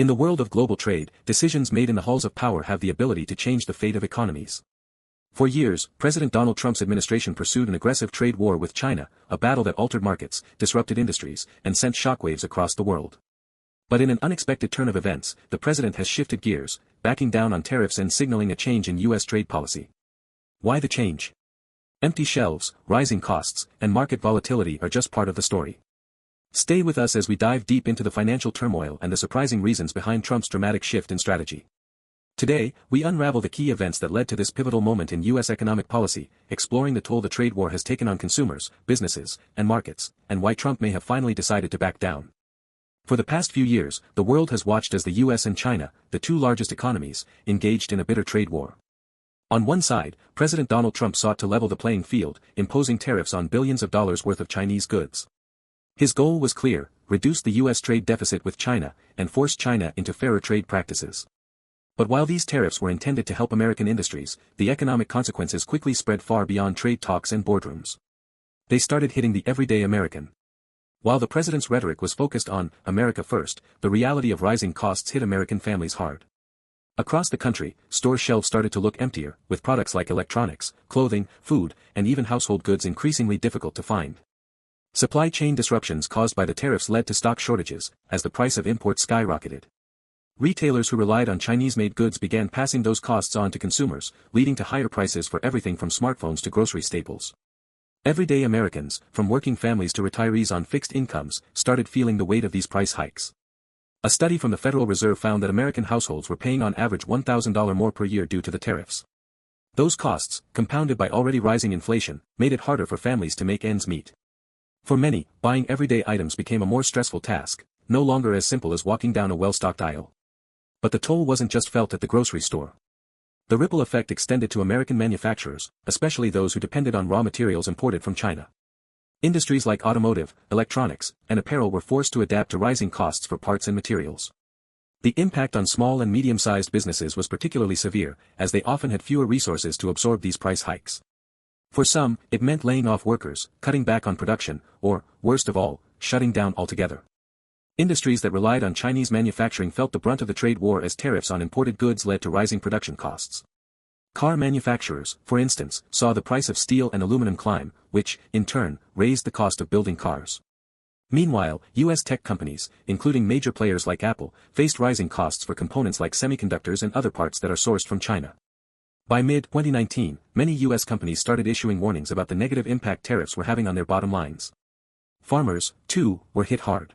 In the world of global trade, decisions made in the halls of power have the ability to change the fate of economies. For years, President Donald Trump's administration pursued an aggressive trade war with China, a battle that altered markets, disrupted industries, and sent shockwaves across the world. But in an unexpected turn of events, the president has shifted gears, backing down on tariffs and signaling a change in U.S. trade policy. Why the change? Empty shelves, rising costs, and market volatility are just part of the story. Stay with us as we dive deep into the financial turmoil and the surprising reasons behind Trump's dramatic shift in strategy. Today, we unravel the key events that led to this pivotal moment in U.S. economic policy, exploring the toll the trade war has taken on consumers, businesses, and markets, and why Trump may have finally decided to back down. For the past few years, the world has watched as the U.S. and China, the two largest economies, engaged in a bitter trade war. On one side, President Donald Trump sought to level the playing field, imposing tariffs on billions of dollars worth of Chinese goods. His goal was clear: reduce the U.S. trade deficit with China, and force China into fairer trade practices. But while these tariffs were intended to help American industries, the economic consequences quickly spread far beyond trade talks and boardrooms. They started hitting the everyday American. While the president's rhetoric was focused on America first, the reality of rising costs hit American families hard. Across the country, store shelves started to look emptier, with products like electronics, clothing, food, and even household goods increasingly difficult to find. Supply chain disruptions caused by the tariffs led to stock shortages, as the price of imports skyrocketed. Retailers who relied on Chinese-made goods began passing those costs on to consumers, leading to higher prices for everything from smartphones to grocery staples. Everyday Americans, from working families to retirees on fixed incomes, started feeling the weight of these price hikes. A study from the Federal Reserve found that American households were paying on average $1,000 more per year due to the tariffs. Those costs, compounded by already rising inflation, made it harder for families to make ends meet. For many, buying everyday items became a more stressful task, no longer as simple as walking down a well-stocked aisle. But the toll wasn't just felt at the grocery store. The ripple effect extended to American manufacturers, especially those who depended on raw materials imported from China. Industries like automotive, electronics, and apparel were forced to adapt to rising costs for parts and materials. The impact on small and medium-sized businesses was particularly severe, as they often had fewer resources to absorb these price hikes. For some, it meant laying off workers, cutting back on production, or, worst of all, shutting down altogether. Industries that relied on Chinese manufacturing felt the brunt of the trade war as tariffs on imported goods led to rising production costs. Car manufacturers, for instance, saw the price of steel and aluminum climb, which, in turn, raised the cost of building cars. Meanwhile, U.S. tech companies, including major players like Apple, faced rising costs for components like semiconductors and other parts that are sourced from China. By mid-2019, many U.S. companies started issuing warnings about the negative impact tariffs were having on their bottom lines. Farmers, too, were hit hard.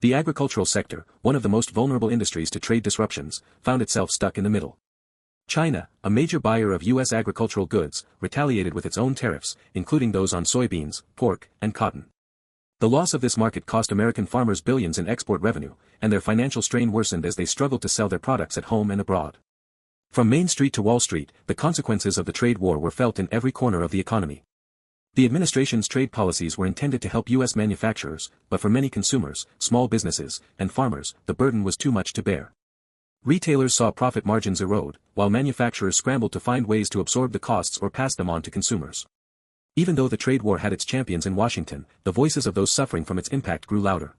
The agricultural sector, one of the most vulnerable industries to trade disruptions, found itself stuck in the middle. China, a major buyer of U.S. agricultural goods, retaliated with its own tariffs, including those on soybeans, pork, and cotton. The loss of this market cost American farmers billions in export revenue, and their financial strain worsened as they struggled to sell their products at home and abroad. From Main Street to Wall Street, the consequences of the trade war were felt in every corner of the economy. The administration's trade policies were intended to help U.S. manufacturers, but for many consumers, small businesses, and farmers, the burden was too much to bear. Retailers saw profit margins erode, while manufacturers scrambled to find ways to absorb the costs or pass them on to consumers. Even though the trade war had its champions in Washington, the voices of those suffering from its impact grew louder.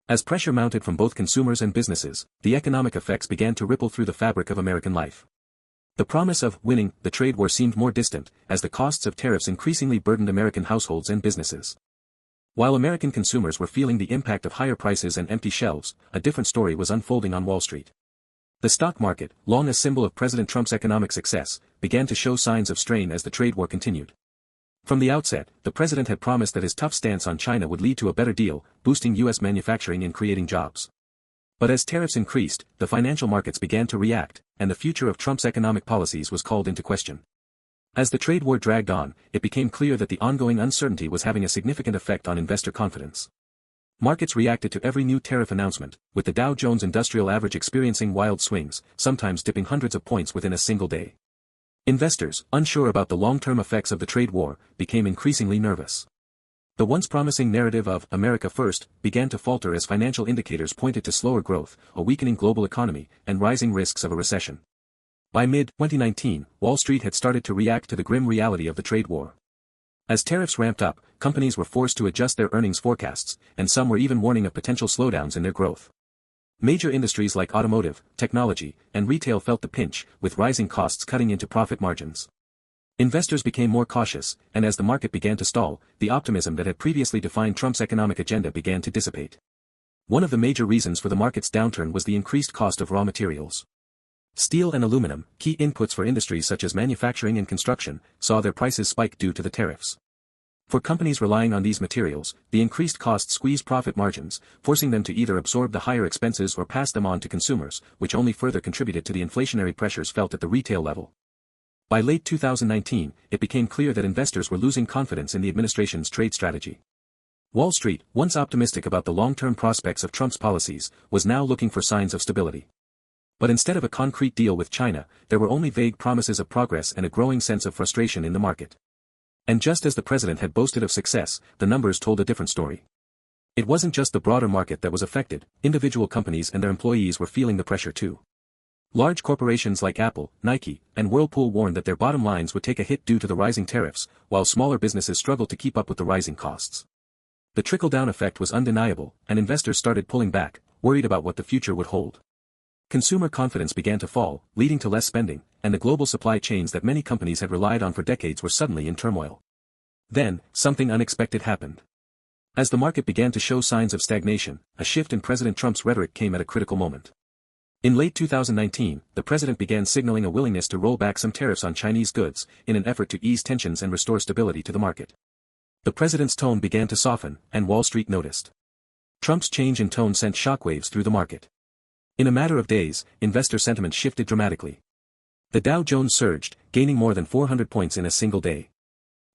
As pressure mounted from both consumers and businesses, the economic effects began to ripple through the fabric of American life. The promise of winning the trade war seemed more distant, as the costs of tariffs increasingly burdened American households and businesses. While American consumers were feeling the impact of higher prices and empty shelves, a different story was unfolding on Wall Street. The stock market, long a symbol of President Trump's economic success, began to show signs of strain as the trade war continued. From the outset, the president had promised that his tough stance on China would lead to a better deal, boosting U.S. manufacturing and creating jobs. But as tariffs increased, the financial markets began to react, and the future of Trump's economic policies was called into question. As the trade war dragged on, it became clear that the ongoing uncertainty was having a significant effect on investor confidence. Markets reacted to every new tariff announcement, with the Dow Jones Industrial Average experiencing wild swings, sometimes dipping hundreds of points within a single day. Investors, unsure about the long-term effects of the trade war, became increasingly nervous. The once promising narrative of America First began to falter as financial indicators pointed to slower growth, a weakening global economy, and rising risks of a recession. By mid-2019, Wall Street had started to react to the grim reality of the trade war. As tariffs ramped up, companies were forced to adjust their earnings forecasts, and some were even warning of potential slowdowns in their growth. Major industries like automotive, technology, and retail felt the pinch, with rising costs cutting into profit margins. Investors became more cautious, and as the market began to stall, the optimism that had previously defined Trump's economic agenda began to dissipate. One of the major reasons for the market's downturn was the increased cost of raw materials. Steel and aluminum, key inputs for industries such as manufacturing and construction, saw their prices spike due to the tariffs. For companies relying on these materials, the increased costs squeezed profit margins, forcing them to either absorb the higher expenses or pass them on to consumers, which only further contributed to the inflationary pressures felt at the retail level. By late 2019, it became clear that investors were losing confidence in the administration's trade strategy. Wall Street, once optimistic about the long-term prospects of Trump's policies, was now looking for signs of stability. But instead of a concrete deal with China, there were only vague promises of progress and a growing sense of frustration in the market. And just as the president had boasted of success, the numbers told a different story. It wasn't just the broader market that was affected, individual companies and their employees were feeling the pressure too. Large corporations like Apple, Nike, and Whirlpool warned that their bottom lines would take a hit due to the rising tariffs, while smaller businesses struggled to keep up with the rising costs. The trickle-down effect was undeniable, and investors started pulling back, worried about what the future would hold. Consumer confidence began to fall, leading to less spending, and the global supply chains that many companies had relied on for decades were suddenly in turmoil. Then, something unexpected happened. As the market began to show signs of stagnation, a shift in President Trump's rhetoric came at a critical moment. In late 2019, the president began signaling a willingness to roll back some tariffs on Chinese goods, in an effort to ease tensions and restore stability to the market. The president's tone began to soften, and Wall Street noticed. Trump's change in tone sent shockwaves through the market. In a matter of days, investor sentiment shifted dramatically. The Dow Jones surged, gaining more than 400 points in a single day.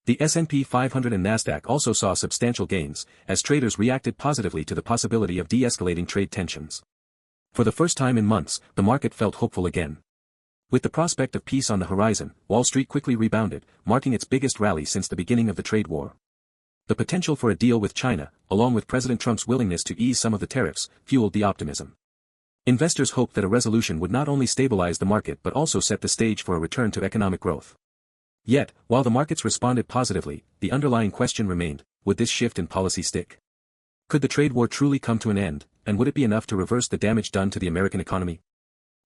The S&P 500 and Nasdaq also saw substantial gains, as traders reacted positively to the possibility of de-escalating trade tensions. For the first time in months, the market felt hopeful again. With the prospect of peace on the horizon, Wall Street quickly rebounded, marking its biggest rally since the beginning of the trade war. The potential for a deal with China, along with President Trump's willingness to ease some of the tariffs, fueled the optimism. Investors hoped that a resolution would not only stabilize the market but also set the stage for a return to economic growth. Yet, while the markets responded positively, the underlying question remained, would this shift in policy stick? Could the trade war truly come to an end, and would it be enough to reverse the damage done to the American economy?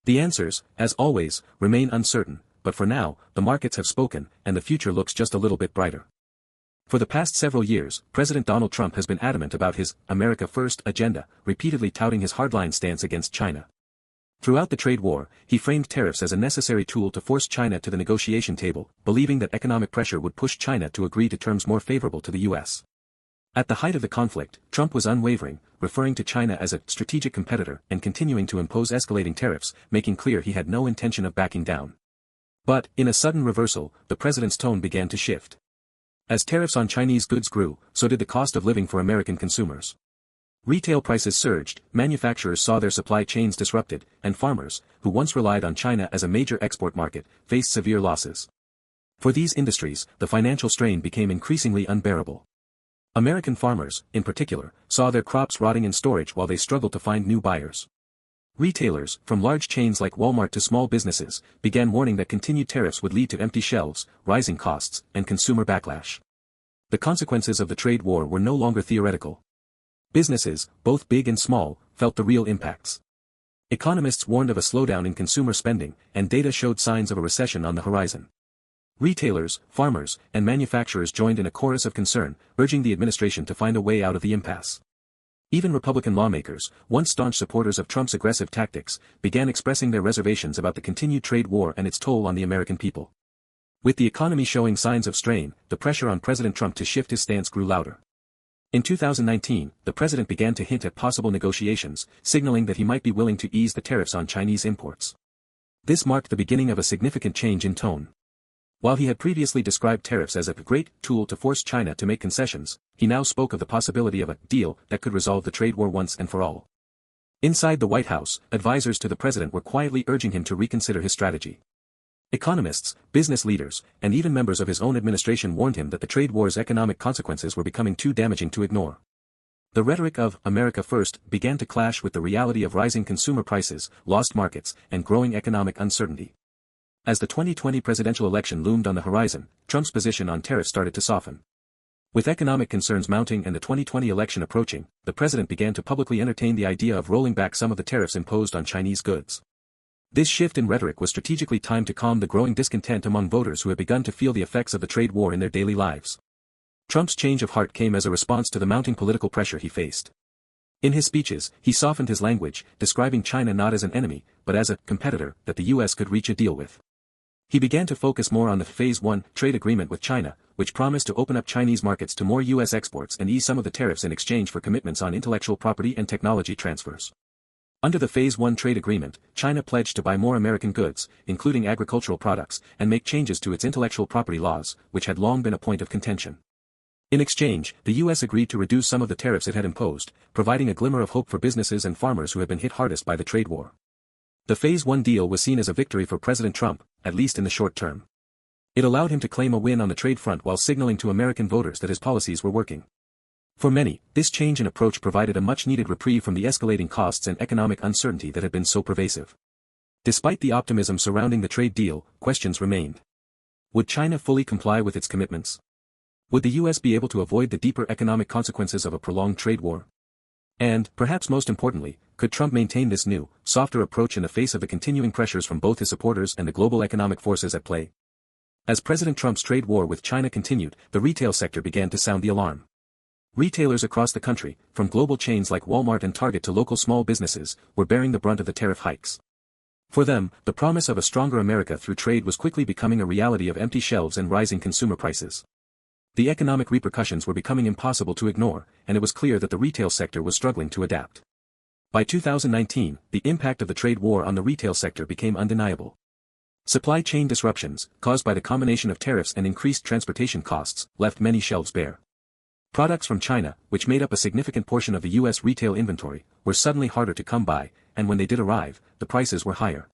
The answers, as always, remain uncertain, but for now, the markets have spoken, and the future looks just a little bit brighter. For the past several years, President Donald Trump has been adamant about his America First agenda, repeatedly touting his hardline stance against China. Throughout the trade war, he framed tariffs as a necessary tool to force China to the negotiation table, believing that economic pressure would push China to agree to terms more favorable to the U.S. At the height of the conflict, Trump was unwavering, referring to China as a strategic competitor and continuing to impose escalating tariffs, making clear he had no intention of backing down. But, in a sudden reversal, the president's tone began to shift. As tariffs on Chinese goods grew, so did the cost of living for American consumers. Retail prices surged, manufacturers saw their supply chains disrupted, and farmers, who once relied on China as a major export market, faced severe losses. For these industries, the financial strain became increasingly unbearable. American farmers, in particular, saw their crops rotting in storage while they struggled to find new buyers. Retailers, from large chains like Walmart to small businesses, began warning that continued tariffs would lead to empty shelves, rising costs, and consumer backlash. The consequences of the trade war were no longer theoretical. Businesses, both big and small, felt the real impacts. Economists warned of a slowdown in consumer spending, and data showed signs of a recession on the horizon. Retailers, farmers, and manufacturers joined in a chorus of concern, urging the administration to find a way out of the impasse. Even Republican lawmakers, once staunch supporters of Trump's aggressive tactics, began expressing their reservations about the continued trade war and its toll on the American people. With the economy showing signs of strain, the pressure on President Trump to shift his stance grew louder. In 2019, the president began to hint at possible negotiations, signaling that he might be willing to ease the tariffs on Chinese imports. This marked the beginning of a significant change in tone. While he had previously described tariffs as a great tool to force China to make concessions, he now spoke of the possibility of a deal that could resolve the trade war once and for all. Inside the White House, advisors to the president were quietly urging him to reconsider his strategy. Economists, business leaders, and even members of his own administration warned him that the trade war's economic consequences were becoming too damaging to ignore. The rhetoric of America First began to clash with the reality of rising consumer prices, lost markets, and growing economic uncertainty. As the 2020 presidential election loomed on the horizon, Trump's position on tariffs started to soften. With economic concerns mounting and the 2020 election approaching, the president began to publicly entertain the idea of rolling back some of the tariffs imposed on Chinese goods. This shift in rhetoric was strategically timed to calm the growing discontent among voters who had begun to feel the effects of the trade war in their daily lives. Trump's change of heart came as a response to the mounting political pressure he faced. In his speeches, he softened his language, describing China not as an enemy, but as a competitor that the U.S. could reach a deal with. He began to focus more on the Phase 1 trade agreement with China, which promised to open up Chinese markets to more U.S. exports and ease some of the tariffs in exchange for commitments on intellectual property and technology transfers. Under the Phase 1 trade agreement, China pledged to buy more American goods, including agricultural products, and make changes to its intellectual property laws, which had long been a point of contention. In exchange, the U.S. agreed to reduce some of the tariffs it had imposed, providing a glimmer of hope for businesses and farmers who had been hit hardest by the trade war. The Phase 1 deal was seen as a victory for President Trump, at least in the short term. It allowed him to claim a win on the trade front while signaling to American voters that his policies were working. For many, this change in approach provided a much-needed reprieve from the escalating costs and economic uncertainty that had been so pervasive. Despite the optimism surrounding the trade deal, questions remained. Would China fully comply with its commitments? Would the U.S. be able to avoid the deeper economic consequences of a prolonged trade war? And, perhaps most importantly, could Trump maintain this new, softer approach in the face of the continuing pressures from both his supporters and the global economic forces at play? As President Trump's trade war with China continued, the retail sector began to sound the alarm. Retailers across the country, from global chains like Walmart and Target to local small businesses, were bearing the brunt of the tariff hikes. For them, the promise of a stronger America through trade was quickly becoming a reality of empty shelves and rising consumer prices. The economic repercussions were becoming impossible to ignore, and it was clear that the retail sector was struggling to adapt. By 2019, the impact of the trade war on the retail sector became undeniable. Supply chain disruptions, caused by the combination of tariffs and increased transportation costs, left many shelves bare. Products from China, which made up a significant portion of the U.S. retail inventory, were suddenly harder to come by, and when they did arrive, the prices were higher.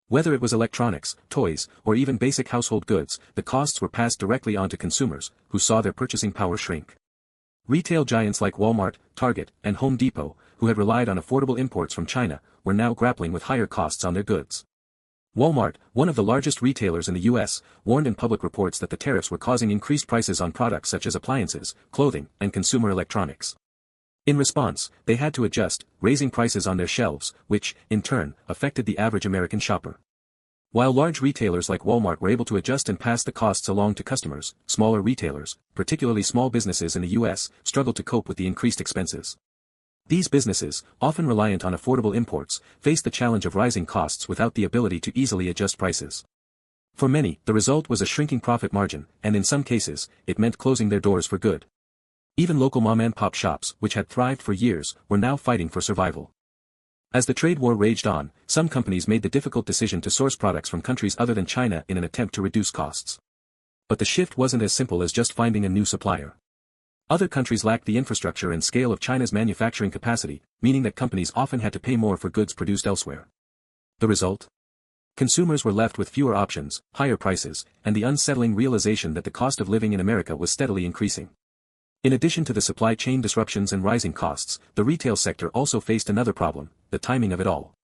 Whether it was electronics, toys, or even basic household goods, the costs were passed directly on to consumers, who saw their purchasing power shrink. Retail giants like Walmart, Target, and Home Depot, who had relied on affordable imports from China, were now grappling with higher costs on their goods. Walmart, one of the largest retailers in the U.S., warned in public reports that the tariffs were causing increased prices on products such as appliances, clothing, and consumer electronics. In response, they had to adjust, raising prices on their shelves, which, in turn, affected the average American shopper. While large retailers like Walmart were able to adjust and pass the costs along to customers, smaller retailers, particularly small businesses in the U.S., struggled to cope with the increased expenses. These businesses, often reliant on affordable imports, faced the challenge of rising costs without the ability to easily adjust prices. For many, the result was a shrinking profit margin, and in some cases, it meant closing their doors for good. Even local mom-and-pop shops, which had thrived for years, were now fighting for survival. As the trade war raged on, some companies made the difficult decision to source products from countries other than China in an attempt to reduce costs. But the shift wasn't as simple as just finding a new supplier. Other countries lacked the infrastructure and scale of China's manufacturing capacity, meaning that companies often had to pay more for goods produced elsewhere. The result? Consumers were left with fewer options, higher prices, and the unsettling realization that the cost of living in America was steadily increasing. In addition to the supply chain disruptions and rising costs, the retail sector also faced another problem: the timing of it all.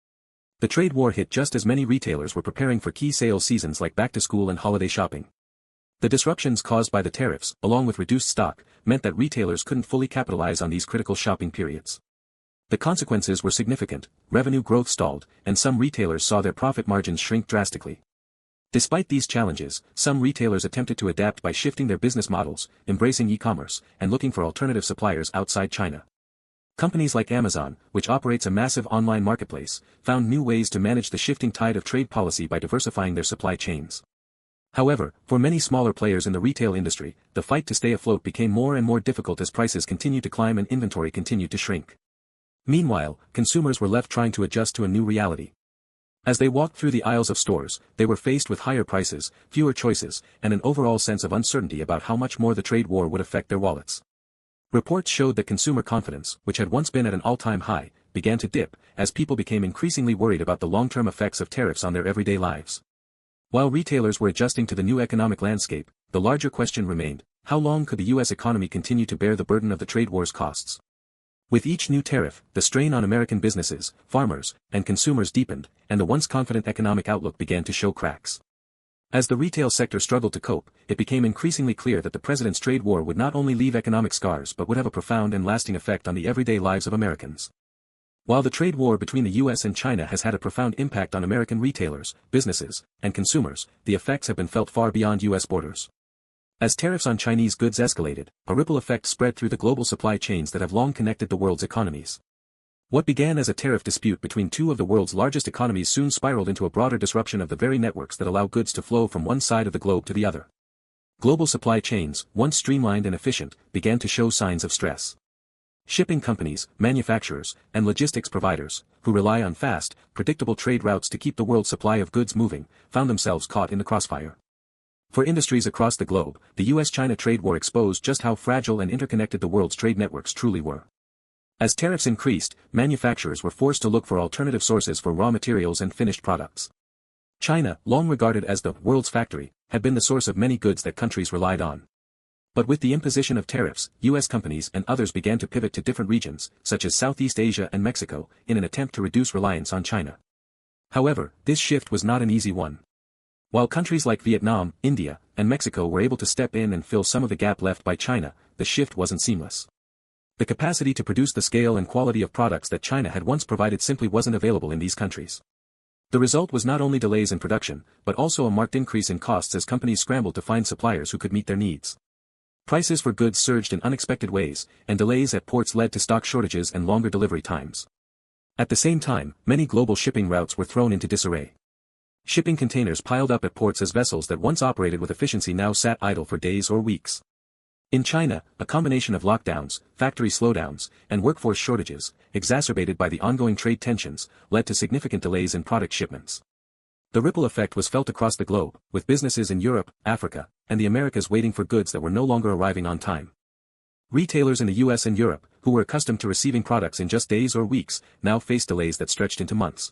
The trade war hit just as many retailers were preparing for key sales seasons like back-to-school and holiday shopping. The disruptions caused by the tariffs, along with reduced stock, meant that retailers couldn't fully capitalize on these critical shopping periods. The consequences were significant: revenue growth stalled, and some retailers saw their profit margins shrink drastically. Despite these challenges, some retailers attempted to adapt by shifting their business models, embracing e-commerce, and looking for alternative suppliers outside China. Companies like Amazon, which operates a massive online marketplace, found new ways to manage the shifting tide of trade policy by diversifying their supply chains. However, for many smaller players in the retail industry, the fight to stay afloat became more and more difficult as prices continued to climb and inventory continued to shrink. Meanwhile, consumers were left trying to adjust to a new reality. As they walked through the aisles of stores, they were faced with higher prices, fewer choices, and an overall sense of uncertainty about how much more the trade war would affect their wallets. Reports showed that consumer confidence, which had once been at an all-time high, began to dip, as people became increasingly worried about the long-term effects of tariffs on their everyday lives. While retailers were adjusting to the new economic landscape, the larger question remained: how long could the U.S. economy continue to bear the burden of the trade war's costs? With each new tariff, the strain on American businesses, farmers, and consumers deepened, and the once confident economic outlook began to show cracks. As the retail sector struggled to cope, it became increasingly clear that the president's trade war would not only leave economic scars but would have a profound and lasting effect on the everyday lives of Americans. While the trade war between the US and China has had a profound impact on American retailers, businesses, and consumers, the effects have been felt far beyond US borders. As tariffs on Chinese goods escalated, a ripple effect spread through the global supply chains that have long connected the world's economies. What began as a tariff dispute between two of the world's largest economies soon spiraled into a broader disruption of the very networks that allow goods to flow from one side of the globe to the other. Global supply chains, once streamlined and efficient, began to show signs of stress. Shipping companies, manufacturers, and logistics providers, who rely on fast, predictable trade routes to keep the world's supply of goods moving, found themselves caught in the crossfire. For industries across the globe, the US-China trade war exposed just how fragile and interconnected the world's trade networks truly were. As tariffs increased, manufacturers were forced to look for alternative sources for raw materials and finished products. China, long regarded as the world's factory, had been the source of many goods that countries relied on. But with the imposition of tariffs, US companies and others began to pivot to different regions, such as Southeast Asia and Mexico, in an attempt to reduce reliance on China. However, this shift was not an easy one. While countries like Vietnam, India, and Mexico were able to step in and fill some of the gap left by China, the shift wasn't seamless. The capacity to produce the scale and quality of products that China had once provided simply wasn't available in these countries. The result was not only delays in production, but also a marked increase in costs as companies scrambled to find suppliers who could meet their needs. Prices for goods surged in unexpected ways, and delays at ports led to stock shortages and longer delivery times. At the same time, many global shipping routes were thrown into disarray. Shipping containers piled up at ports as vessels that once operated with efficiency now sat idle for days or weeks. In China, a combination of lockdowns, factory slowdowns, and workforce shortages, exacerbated by the ongoing trade tensions, led to significant delays in product shipments. The ripple effect was felt across the globe, with businesses in Europe, Africa, and the Americas waiting for goods that were no longer arriving on time. Retailers in the US and Europe, who were accustomed to receiving products in just days or weeks, now faced delays that stretched into months.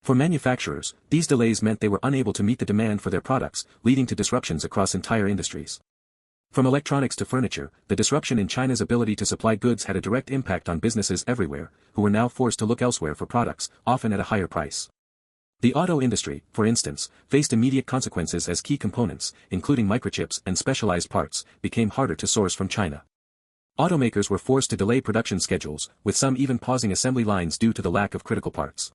For manufacturers, these delays meant they were unable to meet the demand for their products, leading to disruptions across entire industries. From electronics to furniture, the disruption in China's ability to supply goods had a direct impact on businesses everywhere, who were now forced to look elsewhere for products, often at a higher price. The auto industry, for instance, faced immediate consequences as key components, including microchips and specialized parts, became harder to source from China. Automakers were forced to delay production schedules, with some even pausing assembly lines due to the lack of critical parts.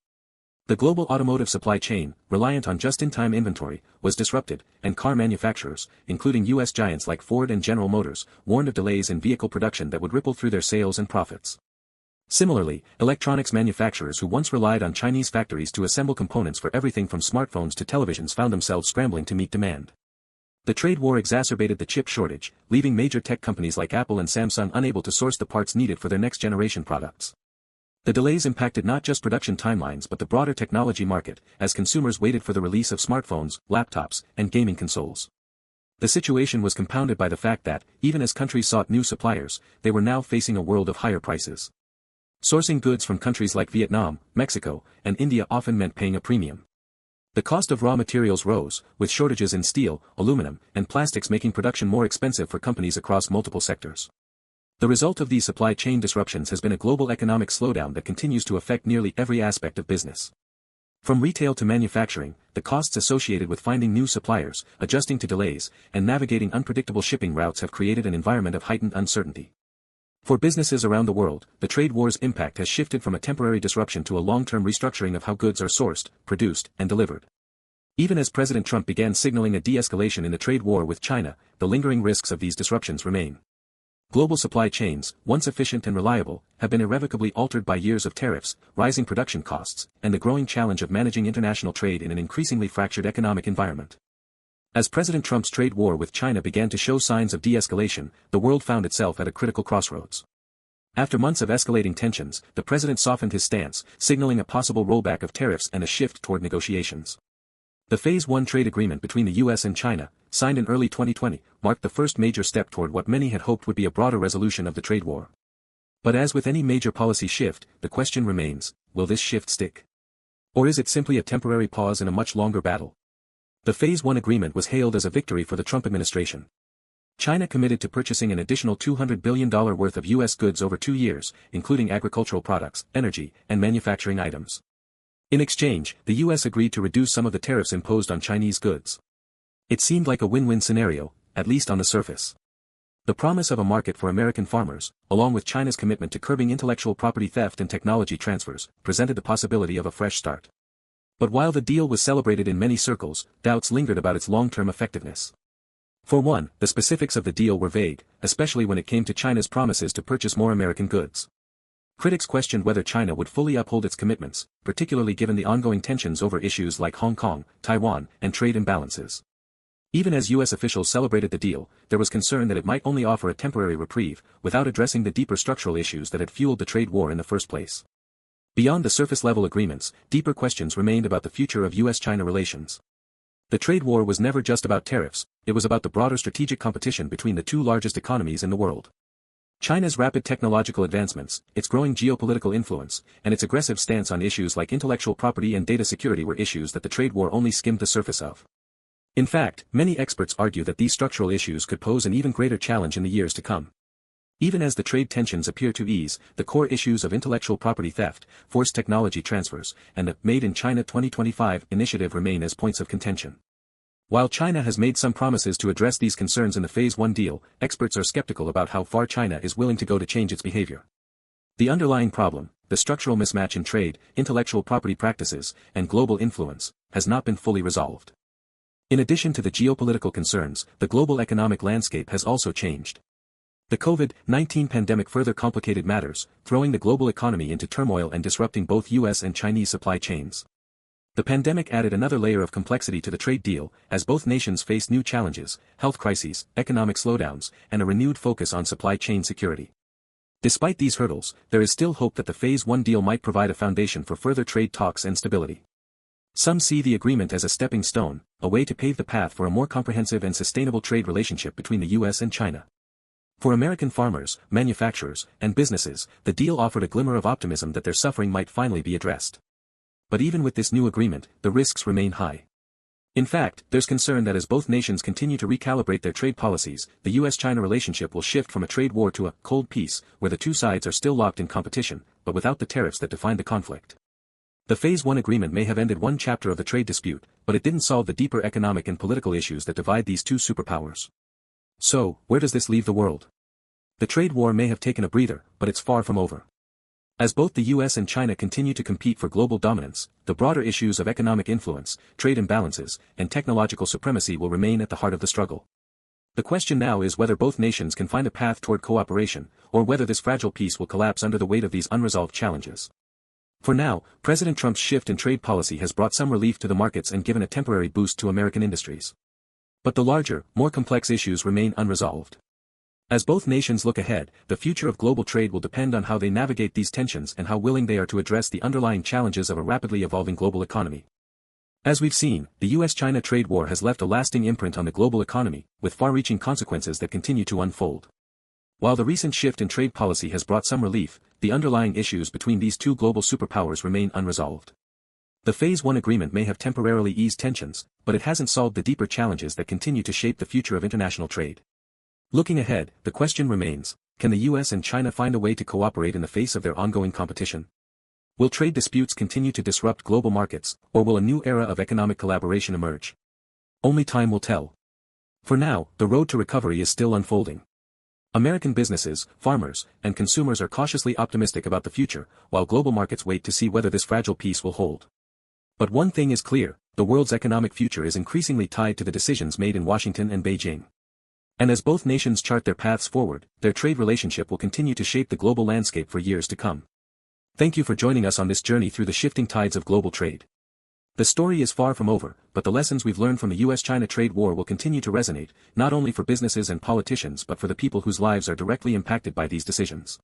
The global automotive supply chain, reliant on just-in-time inventory, was disrupted, and car manufacturers, including US giants like Ford and General Motors, warned of delays in vehicle production that would ripple through their sales and profits. Similarly, electronics manufacturers who once relied on Chinese factories to assemble components for everything from smartphones to televisions found themselves scrambling to meet demand. The trade war exacerbated the chip shortage, leaving major tech companies like Apple and Samsung unable to source the parts needed for their next-generation products. The delays impacted not just production timelines but the broader technology market, as consumers waited for the release of smartphones, laptops, and gaming consoles. The situation was compounded by the fact that, even as countries sought new suppliers, they were now facing a world of higher prices. Sourcing goods from countries like Vietnam, Mexico, and India often meant paying a premium. The cost of raw materials rose, with shortages in steel, aluminum, and plastics making production more expensive for companies across multiple sectors. The result of these supply chain disruptions has been a global economic slowdown that continues to affect nearly every aspect of business. From retail to manufacturing, the costs associated with finding new suppliers, adjusting to delays, and navigating unpredictable shipping routes have created an environment of heightened uncertainty. For businesses around the world, the trade war's impact has shifted from a temporary disruption to a long-term restructuring of how goods are sourced, produced, and delivered. Even as President Trump began signaling a de-escalation in the trade war with China, the lingering risks of these disruptions remain. Global supply chains, once efficient and reliable, have been irrevocably altered by years of tariffs, rising production costs, and the growing challenge of managing international trade in an increasingly fractured economic environment. As President Trump's trade war with China began to show signs of de-escalation, the world found itself at a critical crossroads. After months of escalating tensions, the president softened his stance, signaling a possible rollback of tariffs and a shift toward negotiations. The Phase 1 trade agreement between the US and China, signed in early 2020, marked the first major step toward what many had hoped would be a broader resolution of the trade war. But as with any major policy shift, the question remains, will this shift stick? Or is it simply a temporary pause in a much longer battle? The Phase 1 agreement was hailed as a victory for the Trump administration. China committed to purchasing an additional $200 billion worth of US goods over 2 years, including agricultural products, energy, and manufacturing items. In exchange, the US agreed to reduce some of the tariffs imposed on Chinese goods. It seemed like a win-win scenario, at least on the surface. The promise of a market for American farmers, along with China's commitment to curbing intellectual property theft and technology transfers, presented the possibility of a fresh start. But while the deal was celebrated in many circles, doubts lingered about its long-term effectiveness. For one, the specifics of the deal were vague, especially when it came to China's promises to purchase more American goods. Critics questioned whether China would fully uphold its commitments, particularly given the ongoing tensions over issues like Hong Kong, Taiwan, and trade imbalances. Even as U.S. officials celebrated the deal, there was concern that it might only offer a temporary reprieve, without addressing the deeper structural issues that had fueled the trade war in the first place. Beyond the surface-level agreements, deeper questions remained about the future of U.S.-China relations. The trade war was never just about tariffs, it was about the broader strategic competition between the two largest economies in the world. China's rapid technological advancements, its growing geopolitical influence, and its aggressive stance on issues like intellectual property and data security were issues that the trade war only skimmed the surface of. In fact, many experts argue that these structural issues could pose an even greater challenge in the years to come. Even as the trade tensions appear to ease, the core issues of intellectual property theft, forced technology transfers, and the Made in China 2025 initiative remain as points of contention. While China has made some promises to address these concerns in the Phase 1 deal, experts are skeptical about how far China is willing to go to change its behavior. The underlying problem, the structural mismatch in trade, intellectual property practices, and global influence, has not been fully resolved. In addition to the geopolitical concerns, the global economic landscape has also changed. The COVID-19 pandemic further complicated matters, throwing the global economy into turmoil and disrupting both U.S. and Chinese supply chains. The pandemic added another layer of complexity to the trade deal, as both nations faced new challenges, health crises, economic slowdowns, and a renewed focus on supply chain security. Despite these hurdles, there is still hope that the Phase 1 deal might provide a foundation for further trade talks and stability. Some see the agreement as a stepping stone, a way to pave the path for a more comprehensive and sustainable trade relationship between the U.S. and China. For American farmers, manufacturers, and businesses, the deal offered a glimmer of optimism that their suffering might finally be addressed. But even with this new agreement, the risks remain high. In fact, there's concern that as both nations continue to recalibrate their trade policies, the U.S.-China relationship will shift from a trade war to a cold peace, where the two sides are still locked in competition, but without the tariffs that define the conflict. The Phase 1 agreement may have ended one chapter of the trade dispute, but it didn't solve the deeper economic and political issues that divide these two superpowers. So, where does this leave the world? The trade war may have taken a breather, but it's far from over. As both the U.S. and China continue to compete for global dominance, the broader issues of economic influence, trade imbalances, and technological supremacy will remain at the heart of the struggle. The question now is whether both nations can find a path toward cooperation, or whether this fragile peace will collapse under the weight of these unresolved challenges. For now, President Trump's shift in trade policy has brought some relief to the markets and given a temporary boost to American industries. But the larger, more complex issues remain unresolved. As both nations look ahead, the future of global trade will depend on how they navigate these tensions and how willing they are to address the underlying challenges of a rapidly evolving global economy. As we've seen, the U.S.-China trade war has left a lasting imprint on the global economy, with far-reaching consequences that continue to unfold. While the recent shift in trade policy has brought some relief, the underlying issues between these two global superpowers remain unresolved. The Phase 1 agreement may have temporarily eased tensions, but it hasn't solved the deeper challenges that continue to shape the future of international trade. Looking ahead, the question remains, can the U.S. and China find a way to cooperate in the face of their ongoing competition? Will trade disputes continue to disrupt global markets, or will a new era of economic collaboration emerge? Only time will tell. For now, the road to recovery is still unfolding. American businesses, farmers, and consumers are cautiously optimistic about the future, while global markets wait to see whether this fragile peace will hold. But one thing is clear, the world's economic future is increasingly tied to the decisions made in Washington and Beijing. And as both nations chart their paths forward, their trade relationship will continue to shape the global landscape for years to come. Thank you for joining us on this journey through the shifting tides of global trade. The story is far from over, but the lessons we've learned from the U.S.-China trade war will continue to resonate, not only for businesses and politicians but for the people whose lives are directly impacted by these decisions.